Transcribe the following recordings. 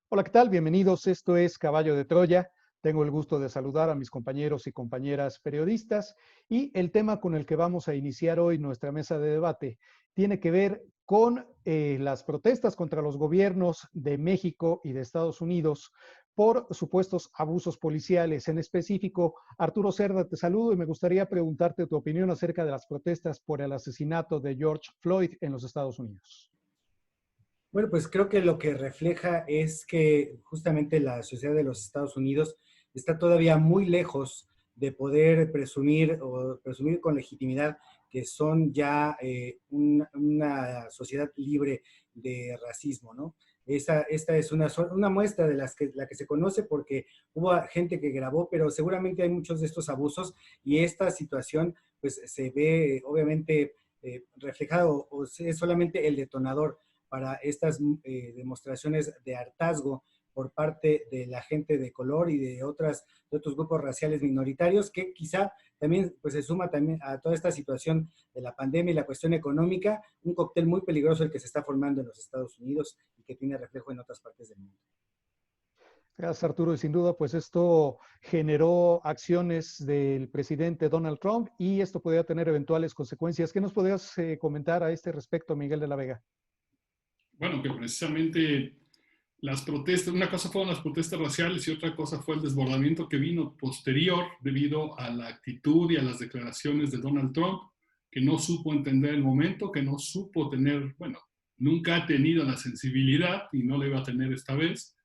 Hola, ¿qué tal? Bienvenidos. Esto es Caballo de Troya. Tengo el gusto de saludar a mis compañeros y compañeras periodistas y el tema con el que vamos a iniciar hoy nuestra mesa de debate tiene que ver con las protestas contra los gobiernos de México y de Estados Unidos por supuestos abusos policiales. En específico, Arturo Cerda, te saludo y me gustaría preguntarte tu opinión acerca de las protestas por el asesinato de George Floyd en los Estados Unidos. Bueno, pues creo que lo que refleja es que justamente la sociedad de los Estados Unidos está todavía muy lejos de poder presumir o presumir con legitimidad que son ya una sociedad libre de racismo, ¿no? Esta es una muestra de la que se conoce porque hubo gente que grabó, pero seguramente hay muchos de estos abusos y esta situación pues se ve obviamente reflejado o es solamente el detonador para estas demostraciones de hartazgo por parte de la gente de color y de otros grupos raciales minoritarios, que quizá también pues, se suma también a toda esta situación de la pandemia y la cuestión económica, un cóctel muy peligroso el que se está formando en los Estados Unidos y que tiene reflejo en otras partes del mundo. Gracias, Arturo. Y sin duda, pues esto generó acciones del presidente Donald Trump y esto podría tener eventuales consecuencias. ¿Qué nos podrías comentar a este respecto, Miguel de la Vega? Bueno, que precisamente las protestas, una cosa fueron las protestas raciales y otra cosa fue el desbordamiento que vino posterior debido a la actitud y a las declaraciones de Donald Trump, que no supo entender el momento, que no supo tener, bueno, nunca ha tenido la sensibilidad y no la iba a tener esta vez.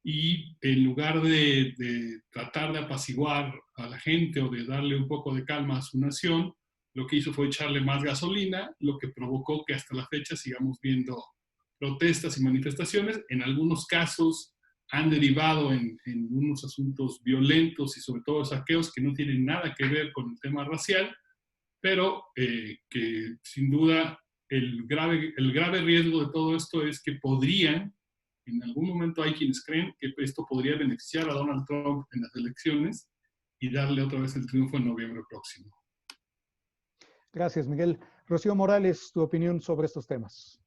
Y en lugar de tratar de apaciguar a la gente o de darle un poco de calma a su nación, lo que hizo fue echarle más gasolina, lo que provocó que hasta la fecha sigamos viendo protestas y manifestaciones. En algunos casos han derivado en unos asuntos violentos y sobre todo saqueos que no tienen nada que ver con el tema racial, pero que sin duda el grave riesgo de todo esto es que podrían, en algún momento hay quienes creen que esto podría beneficiar a Donald Trump en las elecciones y darle otra vez el triunfo en noviembre próximo. Gracias, Miguel. Rocío Morales, tu opinión sobre estos temas.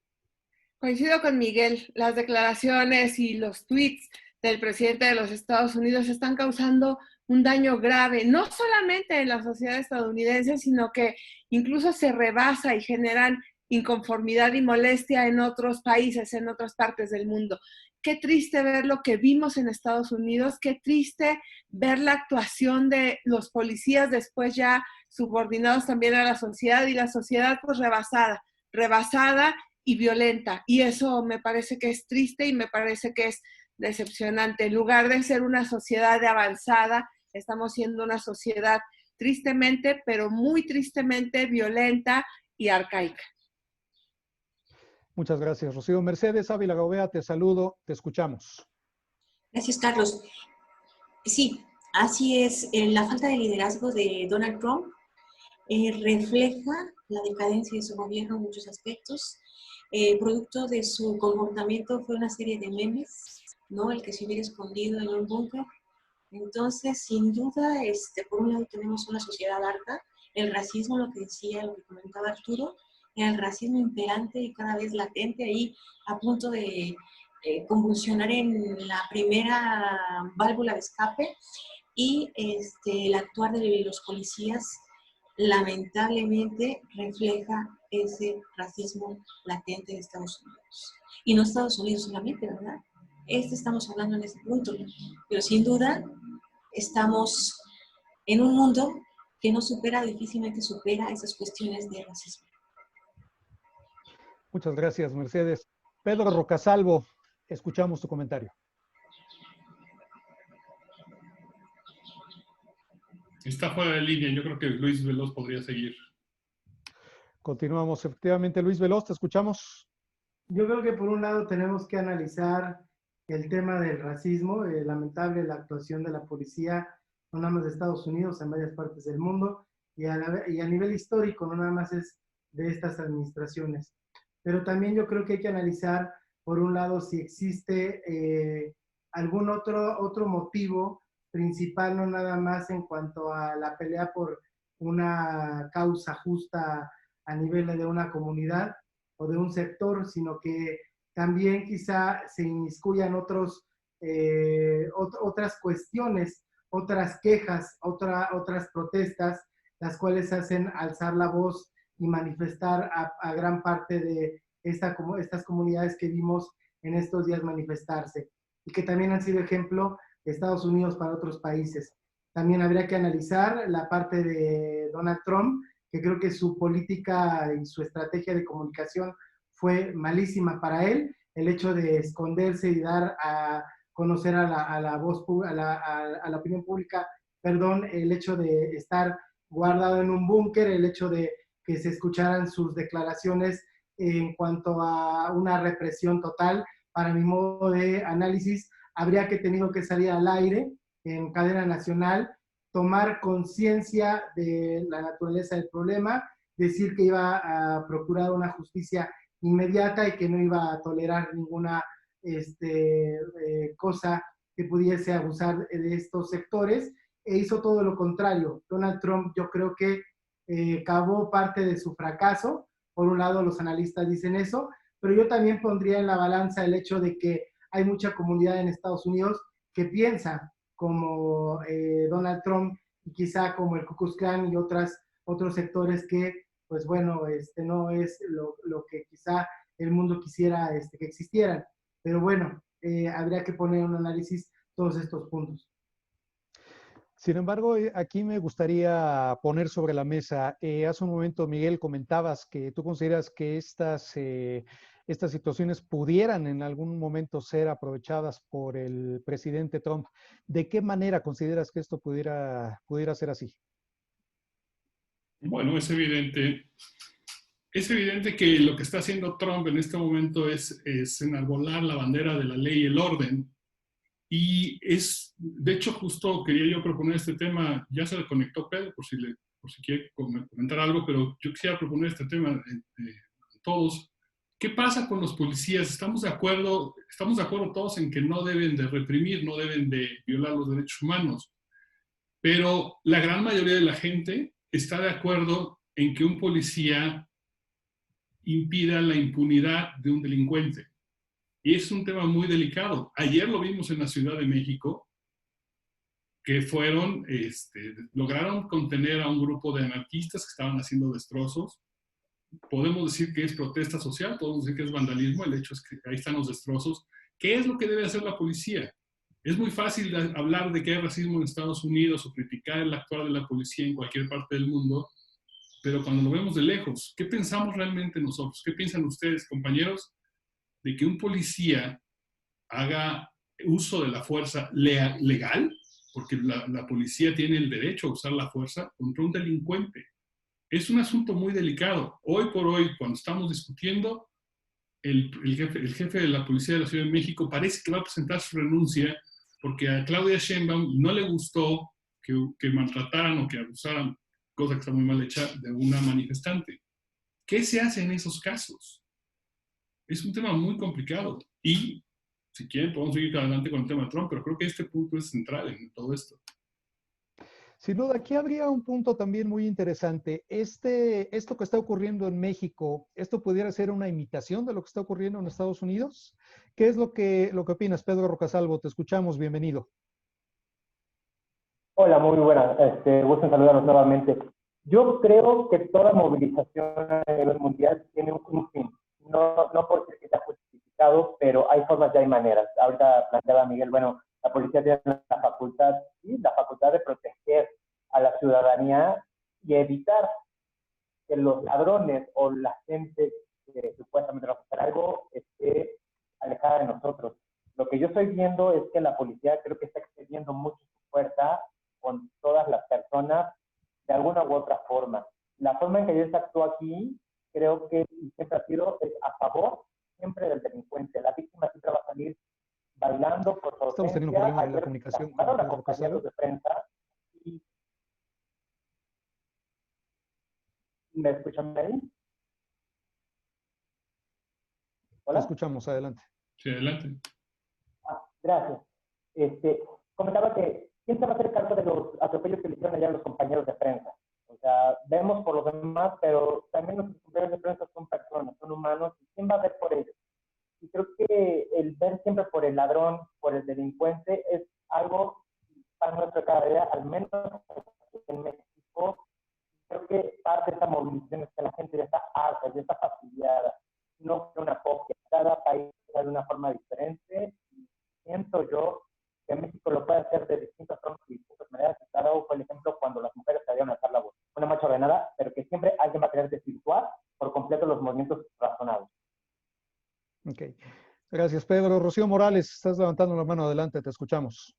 Coincido con Miguel, las declaraciones y los tweets del presidente de los Estados Unidos están causando un daño grave, no solamente en la sociedad estadounidense, sino que incluso se rebasa y generan inconformidad y molestia en otros países, en otras partes del mundo. Qué triste ver lo que vimos en Estados Unidos, qué triste ver la actuación de los policías después ya subordinados también a la sociedad y la sociedad pues rebasada y violenta. Y eso me parece que es triste y me parece que es decepcionante. En lugar de ser una sociedad de avanzada, estamos siendo una sociedad tristemente, pero muy tristemente violenta y arcaica. Muchas gracias, Rocío. Mercedes Ávila Gobea, te saludo, te escuchamos. Gracias, Carlos. Sí, así es. La falta de liderazgo de Donald Trump refleja la decadencia de su gobierno en muchos aspectos. Producto de su comportamiento fue una serie de memes, ¿no? El que se hubiera escondido en un búnker. Entonces, sin duda, por un lado tenemos una sociedad harta, el racismo, lo que decía, lo que comentaba Arturo, el racismo imperante y cada vez latente ahí a punto de convulsionar en la primera válvula de escape y el actuar de los policías lamentablemente refleja ese racismo latente de Estados Unidos. Y no Estados Unidos solamente, ¿verdad? Estamos hablando en ese punto, pero sin duda estamos en un mundo que no supera, difícilmente supera esas cuestiones de racismo. Muchas gracias, Mercedes. Pedro Rocasalvo, escuchamos tu comentario. Está fuera de línea, yo creo que Luis Veloz podría seguir. Continuamos. Efectivamente, Luis Veloz, te escuchamos. Yo creo que por un lado tenemos que analizar el tema del racismo, lamentable la actuación de la policía, no nada más de Estados Unidos, en varias partes del mundo, y a nivel histórico, no nada más es de estas administraciones. Pero también yo creo que hay que analizar, por un lado, si existe algún otro motivo principal, no nada más en cuanto a la pelea por una causa justa a nivel de una comunidad o de un sector, sino que también quizá se inmiscuyan otros otras cuestiones, otras quejas, otras protestas, las cuales hacen alzar la voz y manifestar a gran parte de estas comunidades que vimos en estos días manifestarse, y que también han sido ejemplo de Estados Unidos para otros países. También habría que analizar la parte de Donald Trump, que creo que su política y su estrategia de comunicación fue malísima para él. El hecho de esconderse y dar a conocer a la voz, a la opinión pública, perdón, el hecho de estar guardado en un búnker, el hecho de que se escucharan sus declaraciones en cuanto a una represión total, para mi modo de análisis, habría que tenido que salir al aire en cadena nacional, tomar conciencia de la naturaleza del problema, decir que iba a procurar una justicia inmediata y que no iba a tolerar ninguna cosa que pudiese abusar de estos sectores, e hizo todo lo contrario. Donald Trump, yo creo que cavó parte de su fracaso. Por un lado, los analistas dicen eso, pero yo también pondría en la balanza el hecho de que hay mucha comunidad en Estados Unidos que piensa como Donald Trump, y quizá como el Ku Klux Klan y otros sectores que, pues bueno, no es lo que quizá el mundo quisiera que existieran. Pero bueno, habría que poner en un análisis todos estos puntos. Sin embargo, aquí me gustaría poner sobre la mesa, hace un momento, Miguel, comentabas que tú consideras que estas situaciones pudieran en algún momento ser aprovechadas por el presidente Trump. ¿De qué manera consideras que esto pudiera ser así? Bueno, es evidente que lo que está haciendo Trump en este momento es enarbolar la bandera de la ley y el orden. Y de hecho, justo quería yo proponer este tema, ya se le conectó Pedro, por si quiere comentar algo, pero yo quisiera proponer este tema a todos. ¿Qué pasa con los policías? ¿Estamos de acuerdo todos en que no deben de reprimir, no deben de violar los derechos humanos? Pero la gran mayoría de la gente está de acuerdo en que un policía impida la impunidad de un delincuente. Y es un tema muy delicado. Ayer lo vimos en la Ciudad de México, que lograron contener a un grupo de anarquistas que estaban haciendo destrozos. Podemos decir que es protesta social, podemos decir que es vandalismo, el hecho es que ahí están los destrozos. ¿Qué es lo que debe hacer la policía? Es muy fácil hablar de que hay racismo en Estados Unidos o criticar el actuar de la policía en cualquier parte del mundo, pero cuando lo vemos de lejos, ¿qué pensamos realmente nosotros? ¿Qué piensan ustedes, compañeros, de que un policía haga uso de la fuerza legal, porque la policía tiene el derecho a usar la fuerza contra un delincuente? Es un asunto muy delicado. Hoy por hoy, cuando estamos discutiendo, el jefe de la policía de la Ciudad de México parece que va a presentar su renuncia porque a Claudia Sheinbaum no le gustó que maltrataran o que abusaran, cosa que está muy mal hecha, de una manifestante. ¿Qué se hace en esos casos? Es un tema muy complicado y, si quieren, podemos seguir adelante con el tema de Trump, pero creo que este punto es central en todo esto. Sin duda, aquí habría un punto también muy interesante. Esto que está ocurriendo en México, ¿esto pudiera ser una imitación de lo que está ocurriendo en Estados Unidos? ¿Qué es lo que opinas, Pedro Rocasalvo? Te escuchamos, bienvenido. Hola, muy buenas. Gusto en saludarlos nuevamente. Yo creo que toda movilización a nivel mundial tiene un fin. No porque sea justificado, pero hay formas y hay maneras. Ahorita planteaba Miguel, bueno, la policía tiene la facultad de proteger a la ciudadanía y evitar que los ladrones o la gente que supuestamente va a hacer algo esté alejada de nosotros. Lo que yo estoy viendo es que la policía creo que está excediendo mucho su fuerza con todas las personas de alguna u otra forma. La forma en que ellos actúan aquí, creo que siempre ha sido a favor siempre del delincuente. La víctima siempre va a salir bailando por su Estamos teniendo un problema de la comunicación con Pedro Rocasalvo. de prensa. Y... ¿Me escuchan ahí? ¿Hola? Te escuchamos, adelante. Sí, adelante. Gracias. Comentaba que ¿quién se va a hacer cargo de los atropellos que le hicieron allá a los compañeros de prensa? O sea, vemos por los demás, pero también los compañeros de prensa son personas, son humanos, ¿y quién va a ver por ellos? Y creo que el ver siempre por el ladrón, por el delincuente, es algo para nuestra cada día, al menos en México. Creo que parte de esta movilización es que la gente ya está harta, ya está fastidiada. No es una copia. Cada país está de una forma diferente. Y siento yo que México lo puede hacer de distintas formas y distintas maneras. Claro, fue el ejemplo cuando las mujeres salieron a alzar la voz. Una marcha ordenada, pero que siempre alguien va a querer desvirtuar por completo los movimientos razonados. Ok. Gracias, Pedro. Rocío Morales, estás levantando la mano, adelante, te escuchamos.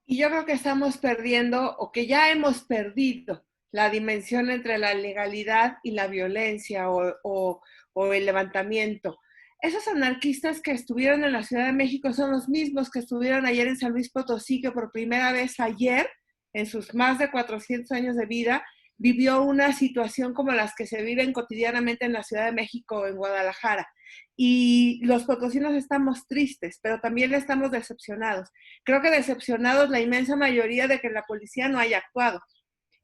Y yo creo que estamos perdiendo, o que ya hemos perdido, la dimensión entre la legalidad y la violencia o el levantamiento. Esos anarquistas que estuvieron en la Ciudad de México son los mismos que estuvieron ayer en San Luis Potosí, que por primera vez ayer, en sus más de 400 años de vida, vivió una situación como las que se viven cotidianamente en la Ciudad de México o en Guadalajara. Y los potosinos estamos tristes, pero también estamos decepcionados. Creo que decepcionados la inmensa mayoría de que la policía no haya actuado.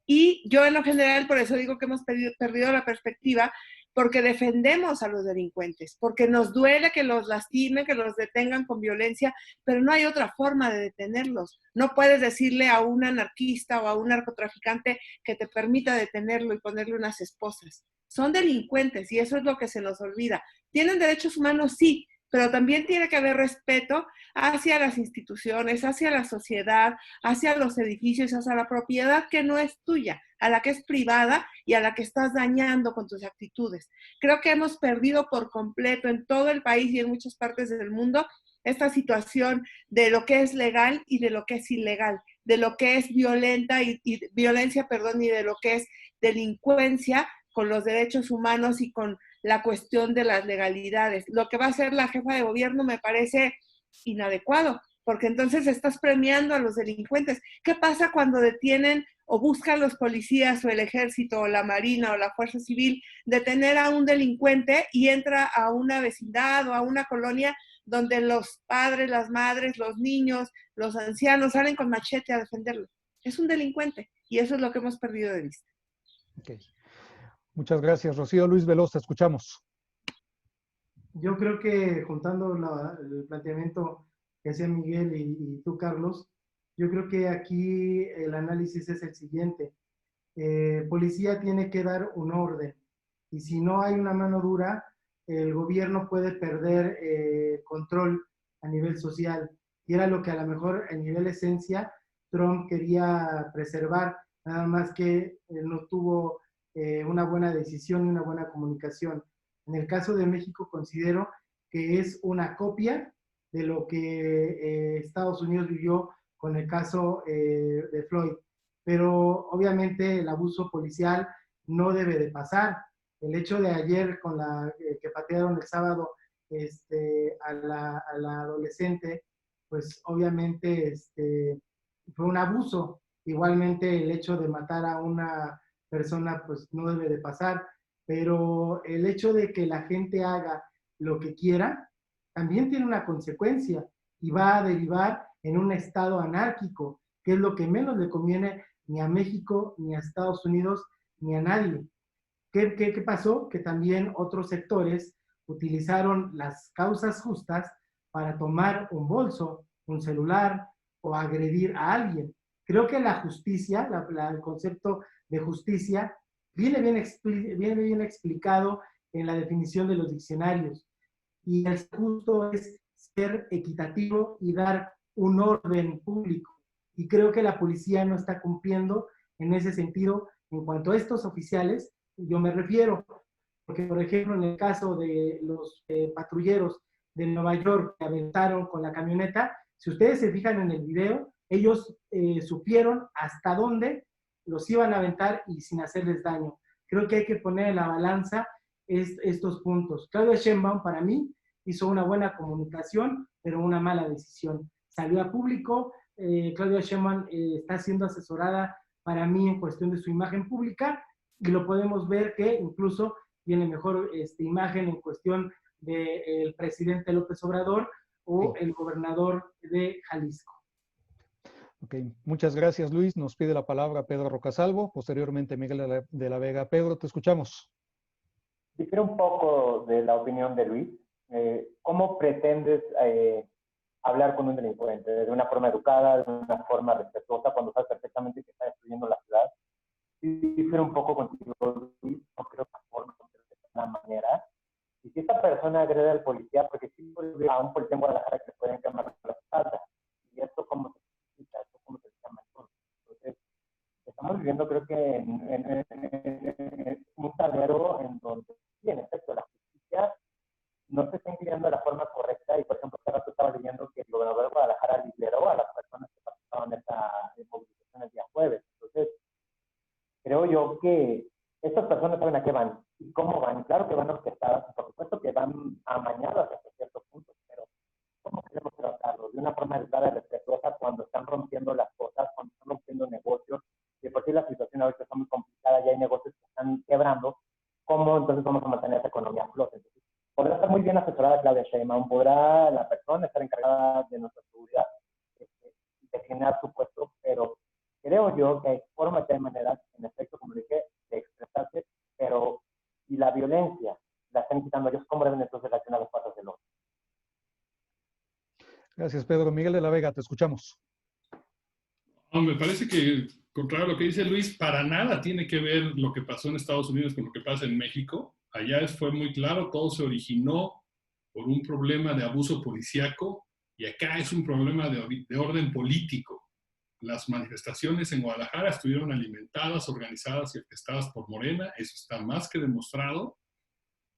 Y yo en lo general, por eso digo que hemos perdido la perspectiva, porque defendemos a los delincuentes, porque nos duele que los lastimen, que los detengan con violencia, pero no hay otra forma de detenerlos. No puedes decirle a un anarquista o a un narcotraficante que te permita detenerlo y ponerle unas esposas. Son delincuentes y eso es lo que se nos olvida. ¿Tienen derechos humanos? Sí, pero también tiene que haber respeto hacia las instituciones, hacia la sociedad, hacia los edificios, hacia la propiedad que no es tuya, a la que es privada y a la que estás dañando con tus actitudes. Creo que hemos perdido por completo en todo el país y en muchas partes del mundo esta situación de lo que es legal y de lo que es ilegal, de lo que es violencia, y de lo que es delincuencia con los derechos humanos y con la cuestión de las legalidades. Lo que va a hacer la jefa de gobierno me parece inadecuado, porque entonces estás premiando a los delincuentes. ¿Qué pasa cuando detienen o buscan los policías o el ejército o la marina o la fuerza civil detener a un delincuente y entra a una vecindad o a una colonia donde los padres, las madres, los niños, los ancianos salen con machete a defenderlo? Es un delincuente y eso es lo que hemos perdido de vista. Okay. Muchas gracias, Rocío. Luis Veloz, te escuchamos. Yo creo que juntando el planteamiento que hacía Miguel y tú, Carlos, yo creo que aquí el análisis es el siguiente. Policía tiene que dar un orden y si no hay una mano dura, el gobierno puede perder control a nivel social. Y era lo que a lo mejor a nivel esencia Trump quería preservar, nada más que no tuvo una buena decisión y una buena comunicación. En el caso de México considero que es una copia de lo que Estados Unidos vivió con el caso de Floyd. Pero obviamente el abuso policial no debe de pasar. El hecho de ayer con que patearon el sábado a la adolescente, pues obviamente fue un abuso. Igualmente el hecho de matar a una persona pues no debe de pasar, pero el hecho de que la gente haga lo que quiera también tiene una consecuencia y va a derivar en un estado anárquico, que es lo que menos le conviene ni a México, ni a Estados Unidos, ni a nadie. ¿Qué pasó? Que también otros sectores utilizaron las causas justas para tomar un bolso, un celular o agredir a alguien. Creo que la justicia, el concepto de justicia, viene bien explicado en la definición de los diccionarios. Y el justo es ser equitativo y dar un orden público. Y creo que la policía no está cumpliendo en ese sentido. En cuanto a estos oficiales, yo me refiero, porque por ejemplo en el caso de los patrulleros de Nueva York que aventaron con la camioneta, si ustedes se fijan en el video, ellos supieron hasta dónde los iban a aventar y sin hacerles daño. Creo que hay que poner en la balanza estos puntos. Claudia Sheinbaum, para mí, hizo una buena comunicación, pero una mala decisión. Salió a público, Claudia Sheinbaum está siendo asesorada, para mí, en cuestión de su imagen pública, y lo podemos ver que incluso tiene mejor imagen en cuestión del presidente López Obrador o el gobernador de Jalisco. Ok, muchas gracias, Luis. Nos pide la palabra Pedro Rocasalvo, posteriormente Miguel de la Vega. Pedro, te escuchamos. Difiero un poco de la opinión de Luis. ¿cómo pretendes hablar con un delincuente? ¿De una forma educada, de una forma respetuosa, cuando sabes perfectamente que está destruyendo la ciudad? Sí, difiere un poco contigo, Luis, no creo que forma de una manera. Y si esta persona agrede al policía, porque sí puede ver a un policía en Guadalajara que pueden quemar la espalda. ¿Y esto cómo se explica? ¿Esto cómo se llama? Entonces, estamos viviendo, creo que, en un tablero en donde, sí, en efecto, la justicia no se está inclinando de la forma correcta. Y, por ejemplo, hace rato estaba leyendo que el gobernador de Guadalajara liberó a las personas que participaban en esta movilización el día jueves. Entonces, creo yo que estas personas saben a qué van y cómo van. Claro que van orquestadas, por supuesto que van amañadas hasta ciertos puntos, pero ¿cómo queremos tratarlos? De una forma educada y respetuosa, cuando están rompiendo las cosas, cuando están rompiendo negocios. De por sí la situación ahorita está muy complicada, ya hay negocios que están quebrando. ¿Cómo entonces vamos a mantener esa economía a flote? Entonces, podrá estar muy bien asesorada Claudia Sheinbaum, podrá la persona estar encargada de nuestra seguridad, de generar su puesto, pero creo yo que hay formas y hay maneras, en efecto, como dije, de expresarse, pero si la violencia la están quitando ellos, ¿cómo deben entonces reaccionar los pasos del otro? Gracias, Pedro. Miguel de la Vega, te escuchamos. Me parece que, contrario a lo que dice Luis, para nada tiene que ver lo que pasó en Estados Unidos con lo que pasa en México. Allá fue muy claro, todo se originó por un problema de abuso policíaco y acá es un problema de orden político. Las manifestaciones en Guadalajara estuvieron alimentadas, organizadas y orquestadas por Morena, eso está más que demostrado.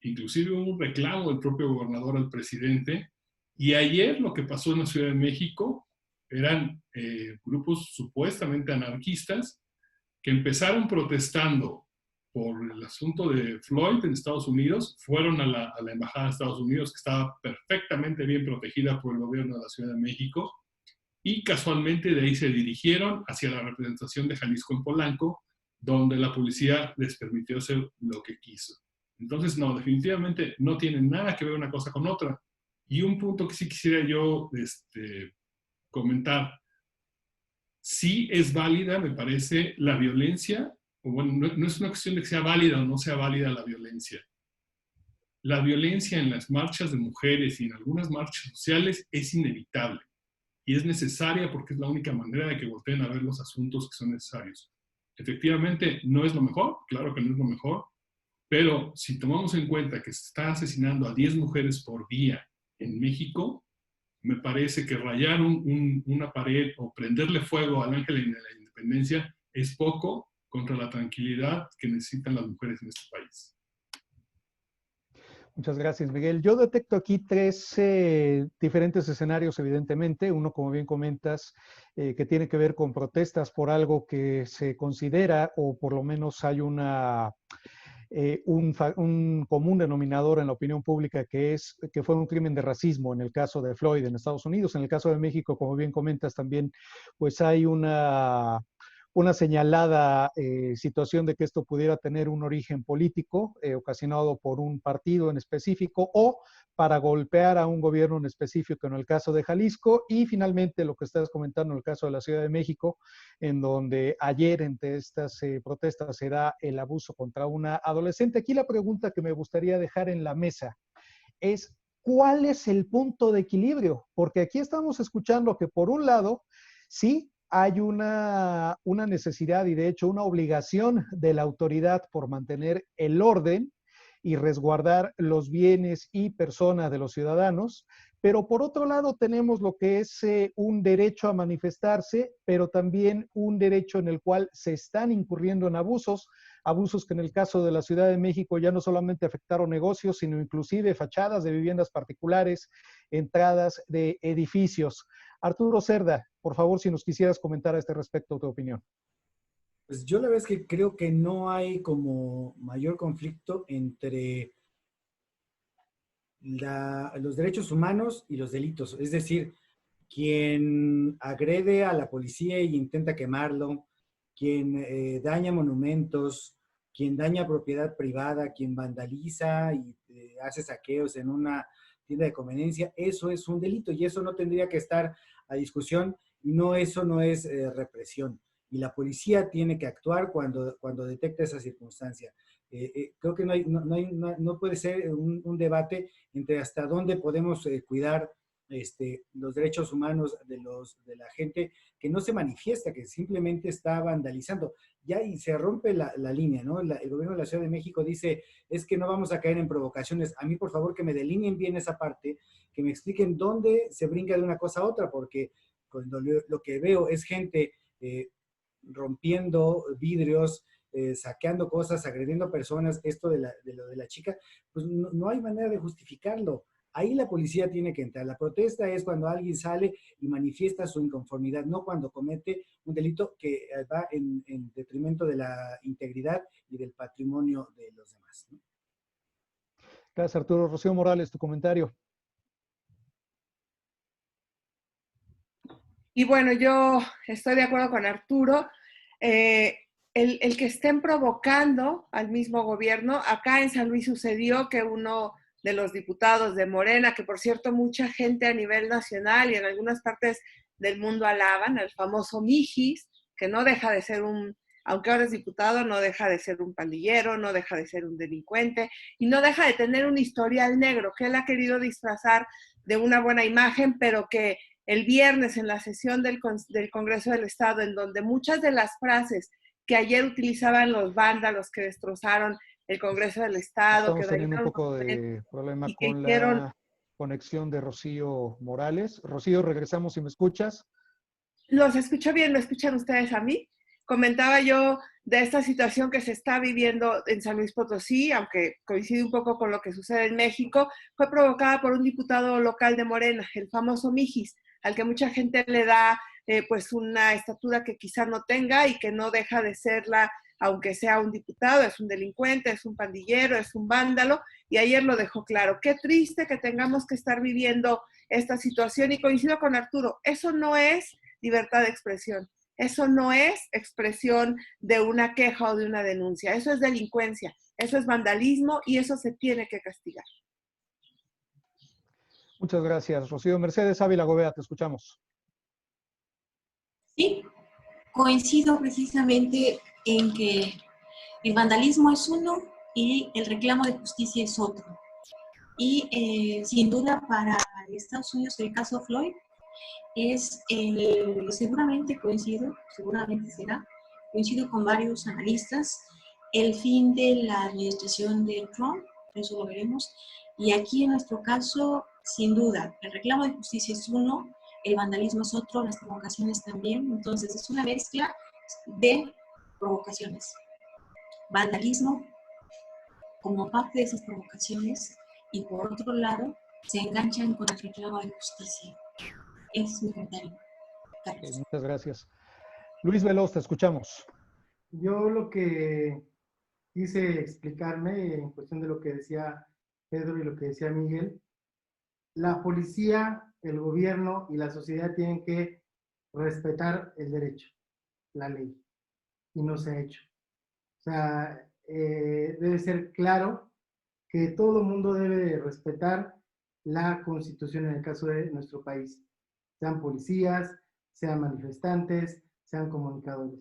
Inclusive hubo un reclamo del propio gobernador al presidente. Y ayer lo que pasó en la Ciudad de México eran grupos supuestamente anarquistas que empezaron protestando por el asunto de Floyd en Estados Unidos, fueron a la Embajada de Estados Unidos, que estaba perfectamente bien protegida por el gobierno de la Ciudad de México, y casualmente de ahí se dirigieron hacia la representación de Jalisco en Polanco, donde la policía les permitió hacer lo que quiso. Entonces, no, definitivamente no tienen nada que ver una cosa con otra. Y un punto que sí quisiera yo comentar, sí es válida, me parece, la violencia, o bueno, no es una cuestión de que sea válida o no sea válida la violencia. La violencia en las marchas de mujeres y en algunas marchas sociales es inevitable y es necesaria porque es la única manera de que volteen a ver los asuntos que son necesarios. Efectivamente, no es lo mejor, claro que no es lo mejor, pero si tomamos en cuenta que se está asesinando a 10 mujeres por día en México, me parece que rayar una pared o prenderle fuego al ángel de la independencia es poco contra la tranquilidad que necesitan las mujeres en este país. Muchas gracias, Miguel. Yo detecto aquí tres diferentes escenarios, evidentemente. Uno, como bien comentas, que tiene que ver con protestas por algo que se considera, o por lo menos hay un común denominador en la opinión pública, que fue un crimen de racismo en el caso de Floyd en Estados Unidos. En el caso de México, como bien comentas también, pues hay una señalada situación de que esto pudiera tener un origen político ocasionado por un partido en específico o para golpear a un gobierno en específico en el caso de Jalisco, y finalmente lo que estás comentando en el caso de la Ciudad de México, en donde ayer entre estas protestas se da el abuso contra una adolescente. Aquí la pregunta que me gustaría dejar en la mesa es: ¿cuál es el punto de equilibrio? Porque aquí estamos escuchando que por un lado, sí, hay una necesidad y de hecho una obligación de la autoridad por mantener el orden y resguardar los bienes y personas de los ciudadanos, pero por otro lado tenemos lo que es un derecho a manifestarse, pero también un derecho en el cual se están incurriendo en abusos que en el caso de la Ciudad de México ya no solamente afectaron negocios, sino inclusive fachadas de viviendas particulares, entradas de edificios. Arturo Cerda, por favor, si nos quisieras comentar a este respecto tu opinión. Pues yo la verdad es que creo que no hay como mayor conflicto entre los derechos humanos y los delitos. Es decir, quien agrede a la policía e intenta quemarlo, quien daña monumentos, quien daña propiedad privada, quien vandaliza y hace saqueos en una tienda de conveniencia, eso es un delito y eso no tendría que estar a discusión y eso no es represión. Y la policía tiene que actuar cuando detecta esa circunstancia. Creo que no puede ser un debate entre hasta dónde podemos cuidar los derechos humanos de la gente que no se manifiesta, que simplemente está vandalizando. Ya y se rompe la línea, ¿no? El gobierno de la Ciudad de México dice, es que no vamos a caer en provocaciones. A mí, por favor, que me delineen bien esa parte, que me expliquen dónde se brinca de una cosa a otra, porque cuando lo que veo es gente rompiendo vidrios, saqueando cosas, agrediendo personas, esto de lo de la chica, pues no hay manera de justificarlo. Ahí la policía tiene que entrar. La protesta es cuando alguien sale y manifiesta su inconformidad, no cuando comete un delito que va en detrimento de la integridad y del patrimonio de los demás, ¿no? Gracias, Arturo. Rocío Morales, tu comentario. Y bueno, yo estoy de acuerdo con Arturo. El que estén provocando al mismo gobierno, acá en San Luis sucedió que uno de los diputados de Morena, que por cierto mucha gente a nivel nacional y en algunas partes del mundo alaban, al famoso Mijis, que no deja de ser aunque ahora es diputado, no deja de ser un pandillero, no deja de ser un delincuente y no deja de tener un historial negro que él ha querido disfrazar de una buena imagen, pero que el viernes en la sesión del Congreso del Estado, en donde muchas de las frases que ayer utilizaban los vándalos que destrozaron el Congreso del Estado, Estamos teniendo un poco de problema con la conexión de Rocío Morales. Rocío, regresamos si me escuchas. Los escucho bien, ¿me escuchan ustedes a mí? Comentaba yo de esta situación que se está viviendo en San Luis Potosí, aunque coincide un poco con lo que sucede en México, fue provocada por un diputado local de Morena, el famoso Mijis, al que mucha gente le da pues una estatura que quizá no tenga y que no deja de serla, aunque sea un diputado, es un delincuente, es un pandillero, es un vándalo, y ayer lo dejó claro. Qué triste que tengamos que estar viviendo esta situación, y coincido con Arturo, eso no es libertad de expresión. Eso no es expresión de una queja o de una denuncia. Eso es delincuencia, eso es vandalismo y eso se tiene que castigar. Muchas gracias, Rocío. Mercedes Ávila Gobea, te escuchamos. Sí, coincido precisamente en que el vandalismo es uno y el reclamo de justicia es otro. Y sin duda para Estados Unidos el caso Floyd es, seguramente coincido con varios analistas, el fin de la administración de Trump, eso lo veremos, y aquí en nuestro caso, sin duda, el reclamo de justicia es uno, el vandalismo es otro, las provocaciones también, entonces es una mezcla de provocaciones. Vandalismo como parte de esas provocaciones y por otro lado se enganchan con el reclamo de justicia. Ese es mi comentario, Carlos. Muchas gracias. Luis Veloz, te escuchamos. Yo lo que quise explicarme en cuestión de lo que decía Pedro y lo que decía Miguel, la policía, el gobierno y la sociedad tienen que respetar el derecho, la ley, y no se ha hecho. O sea, debe ser claro que todo el mundo debe respetar la Constitución en el caso de nuestro país, sean policías, sean manifestantes, sean comunicadores.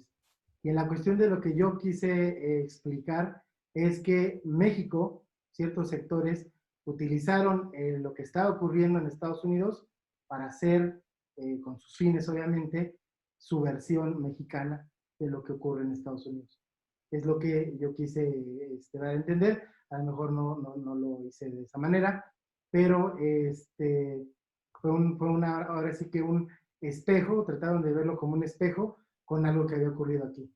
Y en la cuestión de lo que yo quise explicar es que México, ciertos sectores, utilizaron lo que está ocurriendo en Estados Unidos para hacer, con sus fines obviamente, su versión mexicana de lo que ocurre en Estados Unidos. Es lo que yo quise dar a entender. A lo mejor no lo hice de esa manera, pero ahora sí que un espejo, trataron de verlo como un espejo con algo que había ocurrido aquí.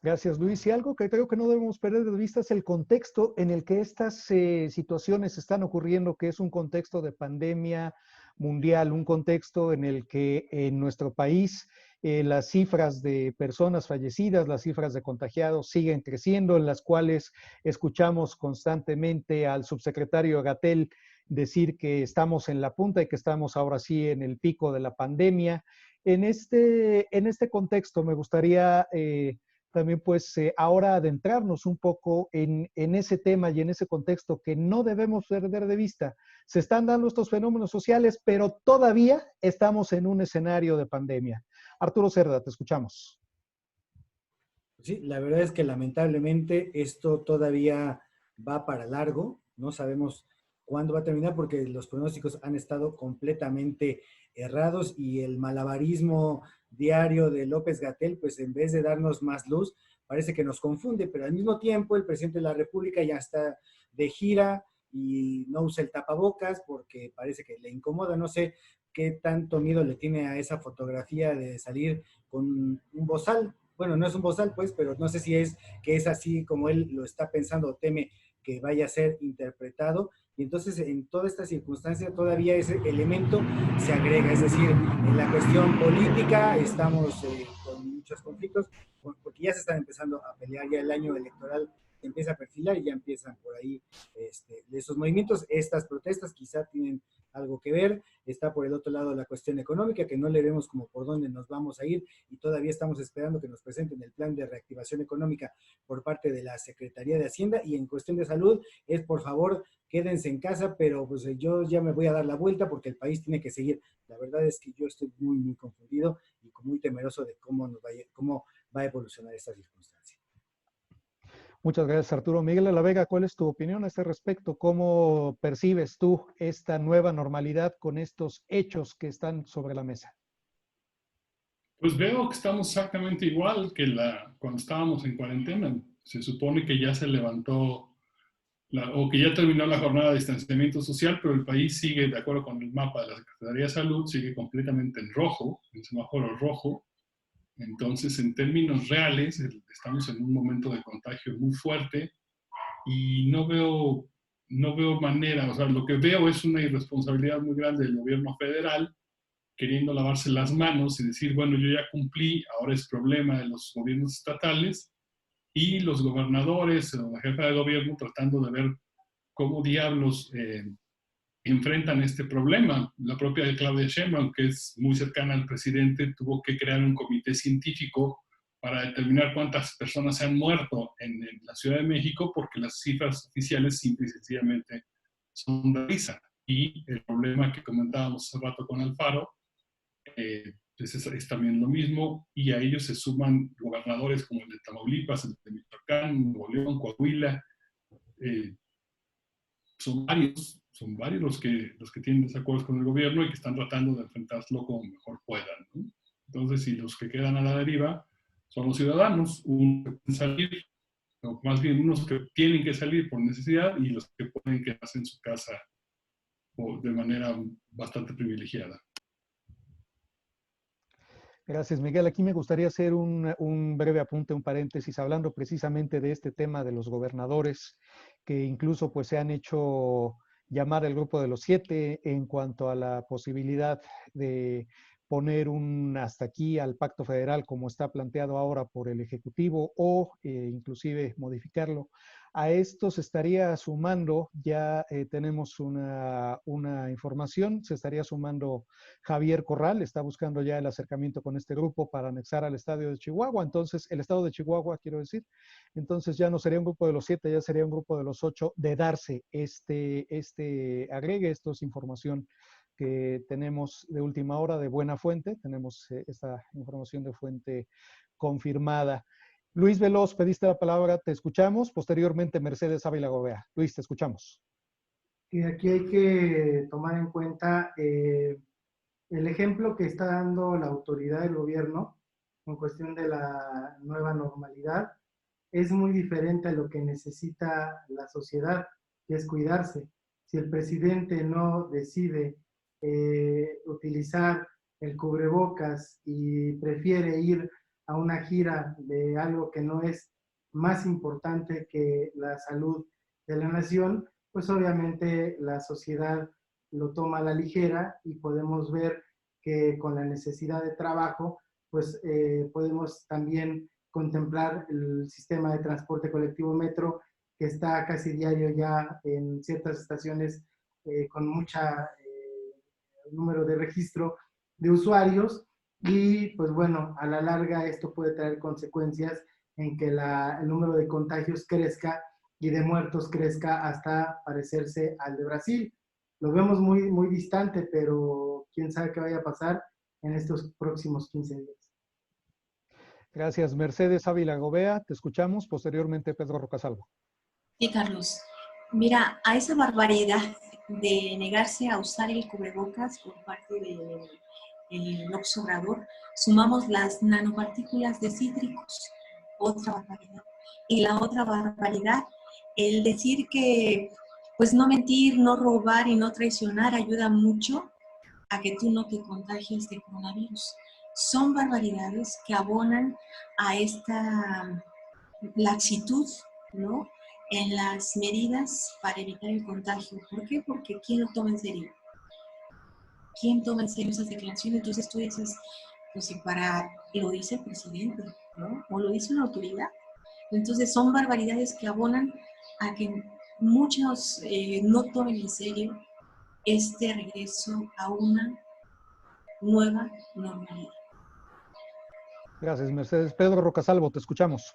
Gracias, Luis. Y algo que creo que no debemos perder de vista es el contexto en el que estas situaciones están ocurriendo, que es un contexto de pandemia mundial, un contexto en el que en nuestro país las cifras de personas fallecidas, las cifras de contagiados siguen creciendo, en las cuales escuchamos constantemente al subsecretario Gatell decir que estamos en la punta y que estamos ahora sí en el pico de la pandemia. En este contexto me gustaría también pues ahora adentrarnos un poco en ese tema y en ese contexto que no debemos perder de vista. Se están dando estos fenómenos sociales, pero todavía estamos en un escenario de pandemia. Arturo Cerda, te escuchamos. Sí, la verdad es que lamentablemente esto todavía va para largo. No sabemos cuándo va a terminar porque los pronósticos han estado completamente errados y el malabarismo diario de López-Gatell, pues en vez de darnos más luz, parece que nos confunde, pero al mismo tiempo el presidente de la República ya está de gira y no usa el tapabocas porque parece que le incomoda. No sé qué tanto miedo le tiene a esa fotografía de salir con un bozal. Bueno, no es un bozal, pues, pero no sé si es que es así como él lo está pensando o teme que vaya a ser interpretado. Y entonces en toda esta circunstancia todavía ese elemento se agrega, es decir, en la cuestión política estamos con muchos conflictos, porque ya se están empezando a pelear, ya el año electoral empieza a perfilar y ya empiezan por ahí de esos movimientos. Estas protestas quizá tienen algo que ver. Está por el otro lado la cuestión económica, que no le vemos como por dónde nos vamos a ir y todavía estamos esperando que nos presenten el plan de reactivación económica por parte de la Secretaría de Hacienda. Y en cuestión de salud es, por favor, quédense en casa, pero pues yo ya me voy a dar la vuelta porque el país tiene que seguir. La verdad es que yo estoy muy, muy confundido y muy temeroso de cómo va a evolucionar esta circunstancia. Muchas gracias, Arturo. Miguel de la Vega, ¿cuál es tu opinión a este respecto? ¿Cómo percibes tú esta nueva normalidad con estos hechos que están sobre la mesa? Pues veo que estamos exactamente igual que cuando estábamos en cuarentena. Se supone que ya se levantó o que ya terminó la jornada de distanciamiento social, pero el país sigue, de acuerdo con el mapa de la Secretaría de Salud, sigue completamente en rojo, en semáforo rojo. Entonces, en términos reales, estamos en un momento de contagio muy fuerte y no veo manera, o sea, lo que veo es una irresponsabilidad muy grande del gobierno federal queriendo lavarse las manos y decir, bueno, yo ya cumplí, ahora es problema de los gobiernos estatales, y los gobernadores o la jefa de gobierno tratando de ver cómo diablos enfrentan este problema. La propia de Claudia Sheinbaum, que es muy cercana al presidente, tuvo que crear un comité científico para determinar cuántas personas se han muerto en la Ciudad de México, porque las cifras oficiales simple y sencillamente son de risa. Y el problema que comentábamos hace rato con Alfaro, pues es también lo mismo, y a ellos se suman gobernadores como el de Tamaulipas, el de Michoacán, Nuevo León, Coahuila. Son varios los que tienen desacuerdos con el gobierno y que están tratando de enfrentarlo como mejor puedan, ¿no? Entonces, si los que quedan a la deriva son los ciudadanos, unos que pueden salir, o más bien unos que tienen que salir por necesidad y los que pueden quedarse en su casa o de manera bastante privilegiada. Gracias, Miguel. Aquí me gustaría hacer un breve apunte, un paréntesis, hablando precisamente de este tema de los gobernadores, que incluso pues se han hecho llamar el grupo de los 7 en cuanto a la posibilidad de poner un hasta aquí al pacto federal como está planteado ahora por el Ejecutivo o inclusive modificarlo. A esto se estaría sumando, ya tenemos una información, se estaría sumando Javier Corral, está buscando ya el acercamiento con este grupo para anexar al estadio de Chihuahua, entonces, el estado de Chihuahua, quiero decir, entonces ya no sería un grupo de los 7, ya sería un grupo de los 8 de darse este agregue. Esto es información que tenemos de última hora, de buena fuente, tenemos esta información de fuente confirmada. Luis Veloz, pediste la palabra, te escuchamos. Posteriormente, Mercedes Ávila Gobea. Luis, te escuchamos. Y aquí hay que tomar en cuenta el ejemplo que está dando la autoridad del gobierno en cuestión de la nueva normalidad. Es muy diferente a lo que necesita la sociedad, que es cuidarse. Si el presidente no decide utilizar el cubrebocas y prefiere ir a una gira de algo que no es más importante que la salud de la nación, pues obviamente la sociedad lo toma a la ligera y podemos ver que con la necesidad de trabajo, pues podemos también contemplar el sistema de transporte colectivo metro, que está casi diario ya en ciertas estaciones con mucha número de registro de usuarios, y pues bueno, a la larga esto puede traer consecuencias en que el número de contagios crezca y de muertos crezca hasta parecerse al de Brasil. Lo vemos muy, muy distante, pero quién sabe qué vaya a pasar en estos próximos 15 días. Gracias. Mercedes Ávila Gobea, te escuchamos. Posteriormente, Pedro Rocasalvo. Sí, Carlos. Mira, a esa barbaridad de negarse a usar el cubrebocas por parte del López Obrador, sumamos las nanopartículas de cítricos, otra barbaridad. Y la otra barbaridad, el decir que pues no mentir, no robar y no traicionar ayuda mucho a que tú no te contagies de coronavirus. Son barbaridades que abonan a esta laxitud, ¿no?, en las medidas para evitar el contagio. ¿Por qué? Porque ¿quién lo toma en serio? ¿Quién toma en serio esas declaraciones? Entonces tú dices, pues si lo dice el presidente, ¿no? O lo dice una autoridad. Entonces son barbaridades que abonan a que muchos no tomen en serio este regreso a una nueva normalidad. Gracias, Mercedes. Pedro Rocasalvo, te escuchamos.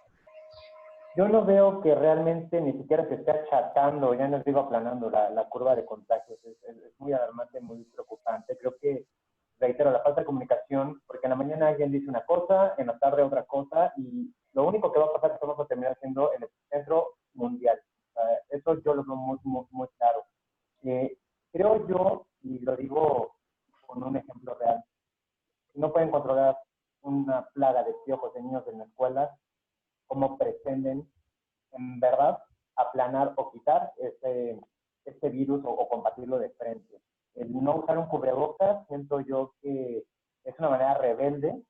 Yo no veo que realmente ni siquiera se esté achatando, ya no digo aplanando la curva de contagios. Es muy alarmante, muy preocupante. Creo que, reitero, la falta de comunicación, porque en la mañana alguien dice una cosa, en la tarde otra cosa, y lo único que va a pasar es que vamos a terminar siendo el epicentro mundial. Eso yo lo veo muy claro. Creo yo, y lo digo con un ejemplo real, no pueden controlar una plaga de piojos de niños en la escuela, cómo pretenden en verdad aplanar o quitar este virus o combatirlo de frente. El no usar un cubrebocas, siento yo que es una manera rebelde,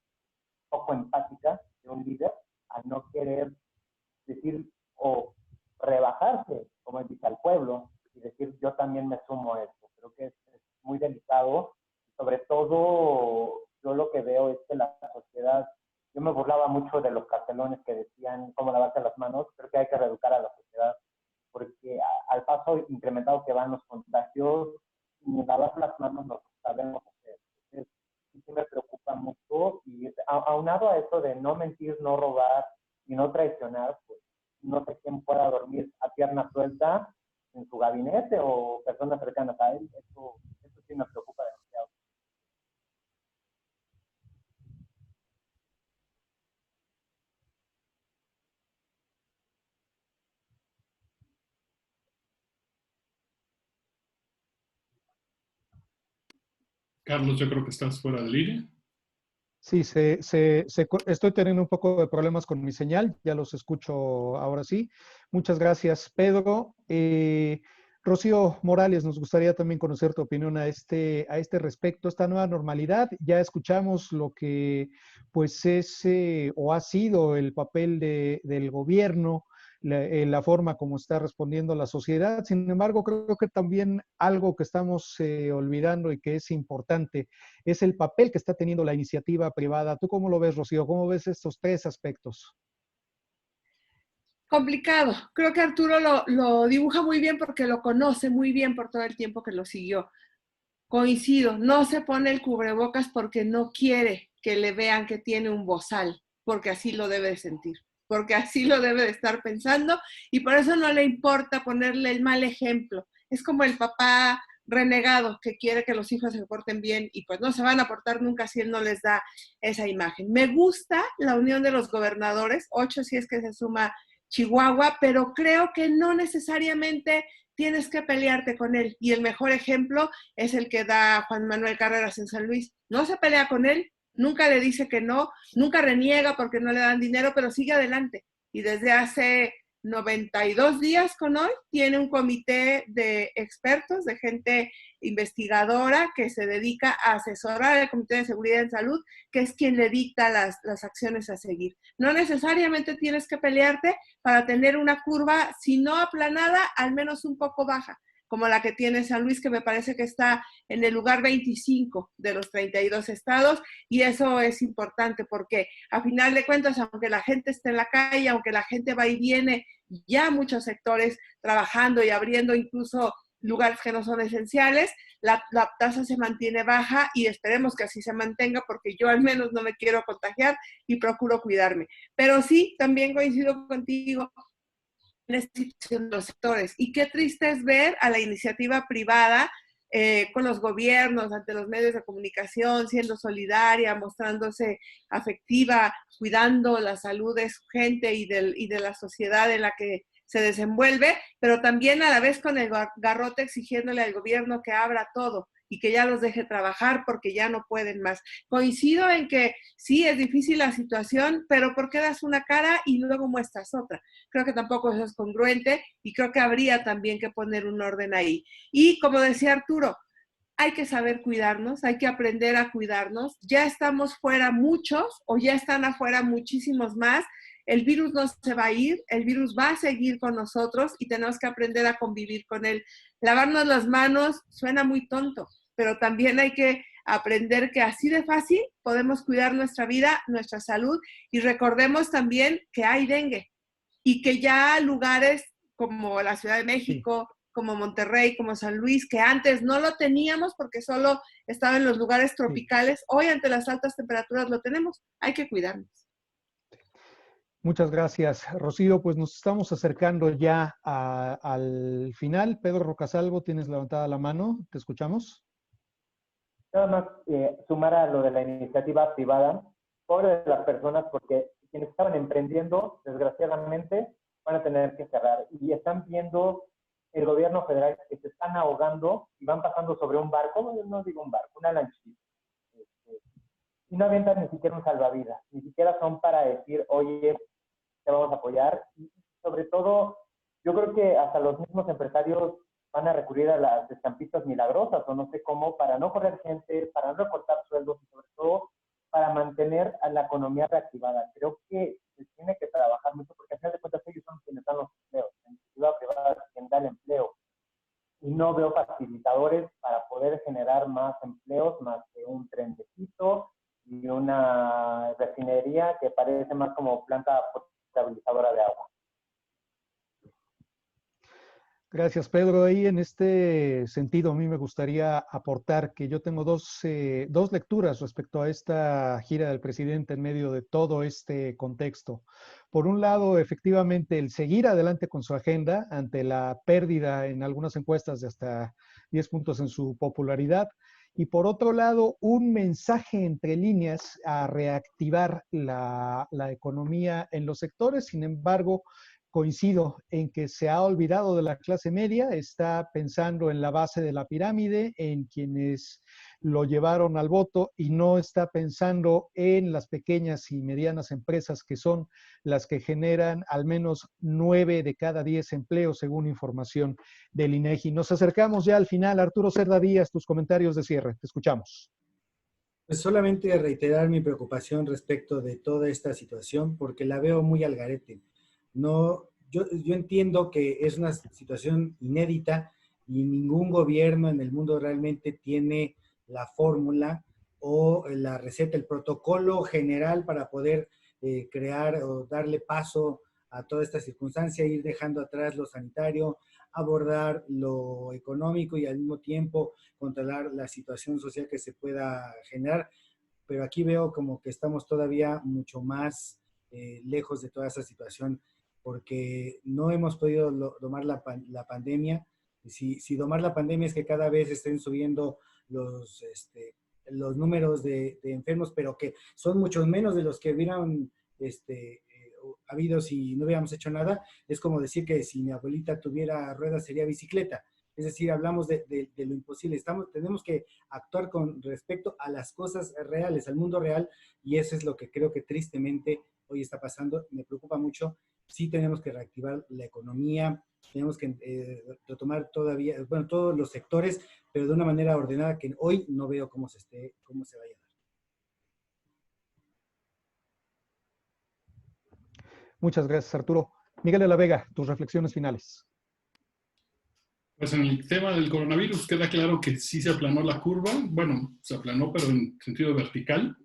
poco empática de un líder, al no querer decir o rebajarse, como dice al pueblo, y decir yo también me sumo a esto. Creo que es muy delicado. Sobre todo, yo lo que veo es que la sociedad, yo me burlaba mucho de los cartelones que decían cómo lavarse las manos. Creo que hay que reeducar a la sociedad, porque al paso incrementado que van los contagios, ni lavar las manos no sabemos hacer. Entonces, sí me preocupa mucho, y aunado a eso de no mentir, no robar y no traicionar, pues no sé quién pueda dormir a pierna suelta en su gabinete o personas cercanas a él. Eso sí me preocupa demasiado. Carlos, yo creo que estás fuera de línea. Sí, estoy teniendo un poco de problemas con mi señal, ya los escucho ahora sí. Muchas gracias, Pedro. Rocío Morales, nos gustaría también conocer tu opinión a este respecto, esta nueva normalidad. Ya escuchamos lo que pues es o ha sido el papel del gobierno, la forma como está respondiendo la sociedad. Sin embargo, creo que también algo que estamos olvidando y que es importante es el papel que está teniendo la iniciativa privada. ¿Tú cómo lo ves, Rocío? ¿Cómo ves estos tres aspectos? Complicado. Creo que Arturo lo dibuja muy bien porque lo conoce muy bien por todo el tiempo que lo siguió. Coincido, no se pone el cubrebocas porque no quiere que le vean que tiene un bozal, porque así lo debe de sentir, porque así lo debe de estar pensando, y por eso no le importa ponerle el mal ejemplo. Es como el papá renegado que quiere que los hijos se porten bien y pues no se van a portar nunca si él no les da esa imagen. Me gusta la unión de los gobernadores, 8 si es que se suma Chihuahua, pero creo que no necesariamente tienes que pelearte con él. Y el mejor ejemplo es el que da Juan Manuel Cárdenas en San Luis. No se pelea con él, nunca le dice que no, nunca reniega porque no le dan dinero, pero sigue adelante. Y desde hace 92 días con hoy tiene un comité de expertos, de gente investigadora que se dedica a asesorar al Comité de Seguridad en Salud, que es quien le dicta las acciones a seguir. No necesariamente tienes que pelearte para tener una curva, si no aplanada, al menos un poco baja, como la que tiene San Luis, que me parece que está en el lugar 25 de los 32 estados, y eso es importante porque a final de cuentas, aunque la gente esté en la calle, aunque la gente va y viene, ya muchos sectores trabajando y abriendo incluso lugares que no son esenciales, la tasa se mantiene baja y esperemos que así se mantenga porque yo al menos no me quiero contagiar y procuro cuidarme. Pero sí, también coincido contigo en esta situación de los sectores. Y qué triste es ver a la iniciativa privada con los gobiernos, ante los medios de comunicación, siendo solidaria, mostrándose afectiva, cuidando la salud de su gente y de la sociedad en la que se desenvuelve, pero también a la vez con el garrote exigiéndole al gobierno que abra todo y que ya los deje trabajar porque ya no pueden más. Coincido en que sí, es difícil la situación, pero ¿por qué das una cara y luego muestras otra? Creo que tampoco eso es congruente y creo que habría también que poner un orden ahí. Y como decía Arturo, hay que saber cuidarnos, hay que aprender a cuidarnos. Ya estamos fuera muchos o ya están afuera muchísimos más. El virus no se va a ir, el virus va a seguir con nosotros y tenemos que aprender a convivir con él. Lavarnos las manos suena muy tonto, pero también hay que aprender que así de fácil podemos cuidar nuestra vida, nuestra salud, y recordemos también que hay dengue y que ya lugares como la Ciudad de México, como Monterrey, como San Luis, que antes no lo teníamos porque solo estaba en los lugares tropicales, hoy ante las altas temperaturas lo tenemos, hay que cuidarnos. Muchas gracias, Rocío. Pues nos estamos acercando ya al final. Pedro Rocasalvo, tienes levantada la mano. ¿Te escuchamos? Nada más sumar a lo de la iniciativa privada. Pobre de las personas, porque quienes estaban emprendiendo, desgraciadamente, van a tener que cerrar. Y están viendo el gobierno federal que se están ahogando y van pasando sobre un barco, no digo un barco, una lanchita. Y no avientan ni siquiera un salvavidas, ni siquiera son para decir, oye, te vamos a apoyar. Y sobre todo, yo creo que hasta los mismos empresarios van a recurrir a las estampitas milagrosas, o no sé cómo, para no correr gente, para no recortar sueldos y sobre todo para mantener a la economía reactivada. Creo que se tiene que trabajar mucho porque al final de cuentas ellos son quienes dan los empleos. La iniciativa privada es quien da el empleo. Y no veo facilitadores para poder generar más empleos, más que un trenecito y una refinería que parece más como planta potabilizadora de agua. Gracias, Pedro. Ahí en este sentido, a mí me gustaría aportar que yo tengo dos lecturas respecto a esta gira del presidente en medio de todo este contexto. Por un lado, efectivamente, el seguir adelante con su agenda ante la pérdida en algunas encuestas de hasta 10 puntos en su popularidad. Y por otro lado, un mensaje entre líneas a reactivar la economía en los sectores. Sin embargo, coincido en que se ha olvidado de la clase media, está pensando en la base de la pirámide, en quienes lo llevaron al voto y no está pensando en las pequeñas y medianas empresas que son las que generan al menos 9 de cada 10 empleos, según información del INEGI. Nos acercamos ya al final. Arturo Cerda Díaz, tus comentarios de cierre. Te escuchamos. Pues solamente reiterar mi preocupación respecto de toda esta situación, porque la veo muy al garete. No, yo entiendo que es una situación inédita y ningún gobierno en el mundo realmente tiene la fórmula o la receta, el protocolo general para poder crear o darle paso a toda esta circunstancia, ir dejando atrás lo sanitario, abordar lo económico y al mismo tiempo controlar la situación social que se pueda generar. Pero aquí veo como que estamos todavía mucho más lejos de toda esa situación, porque no hemos podido domar la pandemia. Si domar la pandemia es que cada vez estén subiendo los números de enfermos, pero que son muchos menos de los que hubieran habido si no hubiéramos hecho nada, es como decir que si mi abuelita tuviera ruedas sería bicicleta. Es decir, hablamos de lo imposible. Tenemos que actuar con respecto a las cosas reales, al mundo real, y eso es lo que creo que tristemente hoy está pasando. Me preocupa mucho. Sí tenemos que reactivar la economía, tenemos que retomar todavía, bueno, todos los sectores, pero de una manera ordenada que hoy no veo cómo se vaya a dar. Muchas gracias, Arturo. Miguel de la Vega, tus reflexiones finales. Pues en el tema del coronavirus queda claro que sí se aplanó la curva. Bueno, se aplanó, pero en sentido vertical.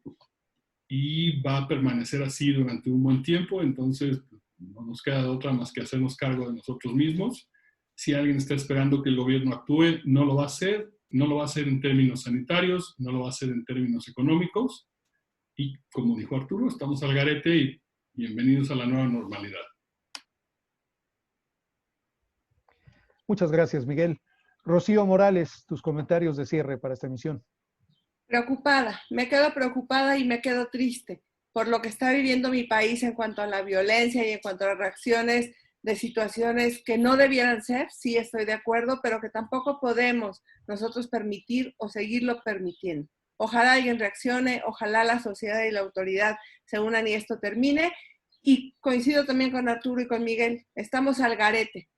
Y va a permanecer así durante un buen tiempo. Entonces, no nos queda de otra más que hacernos cargo de nosotros mismos. Si alguien está esperando que el gobierno actúe, no lo va a hacer. No lo va a hacer en términos sanitarios, no lo va a hacer en términos económicos. Y como dijo Arturo, estamos al garete y bienvenidos a la nueva normalidad. Muchas gracias, Miguel. Rocío Morales, tus comentarios de cierre para esta emisión. Preocupada, me quedo preocupada y me quedo triste por lo que está viviendo mi país en cuanto a la violencia y en cuanto a las reacciones de situaciones que no debieran ser, sí estoy de acuerdo, pero que tampoco podemos nosotros permitir o seguirlo permitiendo. Ojalá alguien reaccione, ojalá la sociedad y la autoridad se unan y esto termine. Y coincido también con Arturo y con Miguel, estamos al garete.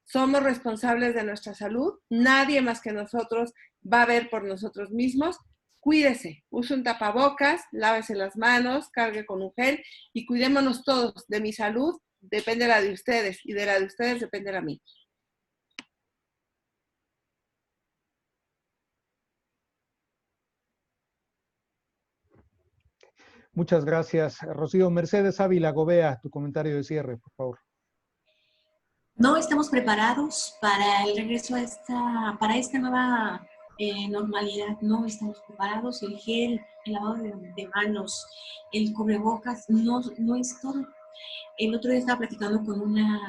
Somos responsables de nuestra salud, nadie más que nosotros va a ver por nosotros mismos. Cuídese, use un tapabocas, lávese las manos, cargue con un gel y cuidémonos todos. De mi salud depende la de ustedes y de la de ustedes depende la mía. Muchas gracias, Rocío. Mercedes Ávila Gobea, tu comentario de cierre, por favor. No estamos preparados para el regreso para esta nueva normalidad. No estamos preparados. El gel, el lavado de manos, el cubrebocas, no es todo. El otro día estaba platicando con una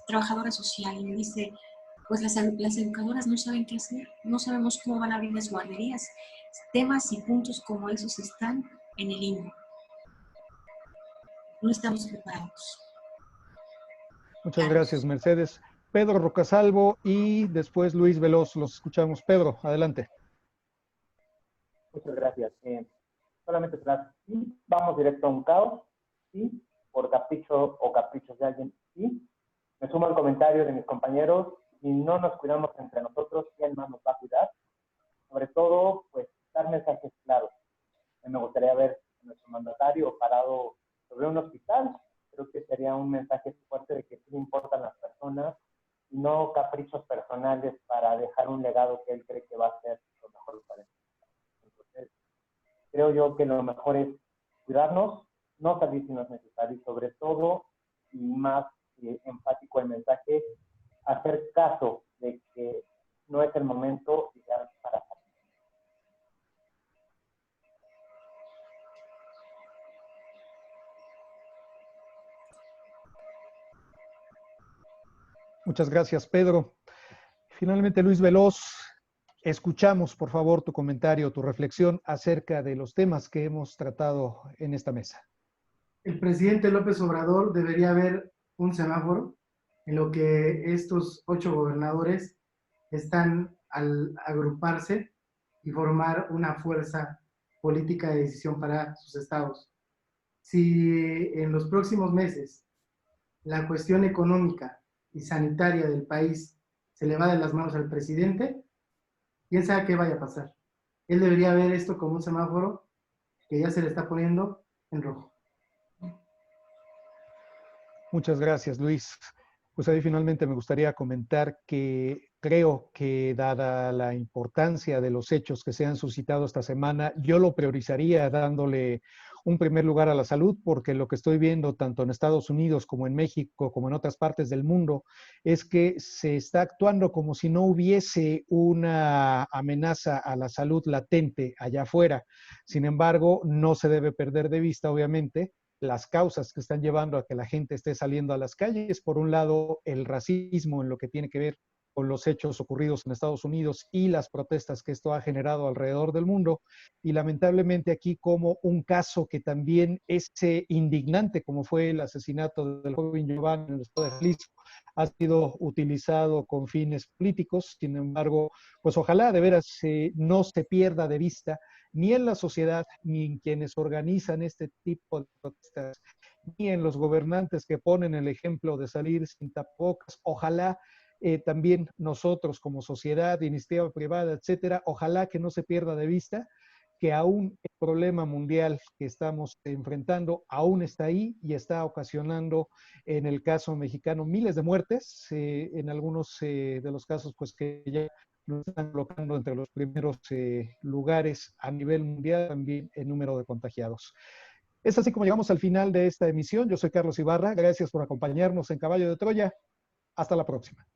trabajadora social y me dice, pues las educadoras no saben qué hacer, no sabemos cómo van a abrir las guarderías. Temas y puntos como esos están en el limbo. No estamos preparados. Muchas gracias, Mercedes. Pedro Rocasalvo y después Luis Veloz. Los escuchamos. Pedro, adelante. Muchas gracias. Solamente sí, vamos directo a un caos, sí, por capricho o caprichos de alguien, sí. Me sumo al comentario de mis compañeros, si no nos cuidamos entre nosotros, ¿quién más nos va a cuidar? Sobre todo, pues, dar mensajes claros. Me gustaría ver a nuestro mandatario parado sobre un hospital. Creo que sería un mensaje fuerte de que sí le importan las personas y no caprichos personales para dejar un legado que él cree que va a ser lo mejor para él. Entonces, creo yo que lo mejor es cuidarnos, no salir si no es necesario y sobre todo, y más enfático el mensaje, hacer caso de que no es el momento ideal para salir. Muchas gracias, Pedro. Finalmente, Luis Veloz, escuchamos, por favor, tu comentario, tu reflexión acerca de los temas que hemos tratado en esta mesa. El presidente López Obrador debería haber un semáforo en lo que estos 8 gobernadores están al agruparse y formar una fuerza política de decisión para sus estados. Si en los próximos meses la cuestión económica y sanitaria del país se le va de las manos al presidente, quién sabe qué vaya a pasar. Él debería ver esto como un semáforo que ya se le está poniendo en rojo. Muchas gracias, Luis. Pues ahí finalmente me gustaría comentar que creo que dada la importancia de los hechos que se han suscitado esta semana, yo lo priorizaría dándole un primer lugar a la salud, porque lo que estoy viendo tanto en Estados Unidos como en México, como en otras partes del mundo, es que se está actuando como si no hubiese una amenaza a la salud latente allá afuera. Sin embargo, no se debe perder de vista, obviamente, las causas que están llevando a que la gente esté saliendo a las calles. Por un lado, el racismo en lo que tiene que ver con los hechos ocurridos en Estados Unidos y las protestas que esto ha generado alrededor del mundo. Y lamentablemente aquí como un caso que también es indignante, como fue el asesinato del joven Giovanni en el estado de Jalisco, ha sido utilizado con fines políticos. Sin embargo, pues ojalá de veras no se pierda de vista ni en la sociedad, ni en quienes organizan este tipo de protestas, ni en los gobernantes que ponen el ejemplo de salir sin tapabocas. Ojalá también nosotros como sociedad, iniciativa privada, etcétera, ojalá que no se pierda de vista que aún el problema mundial que estamos enfrentando aún está ahí y está ocasionando, en el caso mexicano, miles de muertes, en algunos de los casos pues que ya nos están colocando entre los primeros lugares a nivel mundial, también en número de contagiados. Es así como llegamos al final de esta emisión. Yo soy Carlos Ibarra. Gracias por acompañarnos en Caballo de Troya. Hasta la próxima.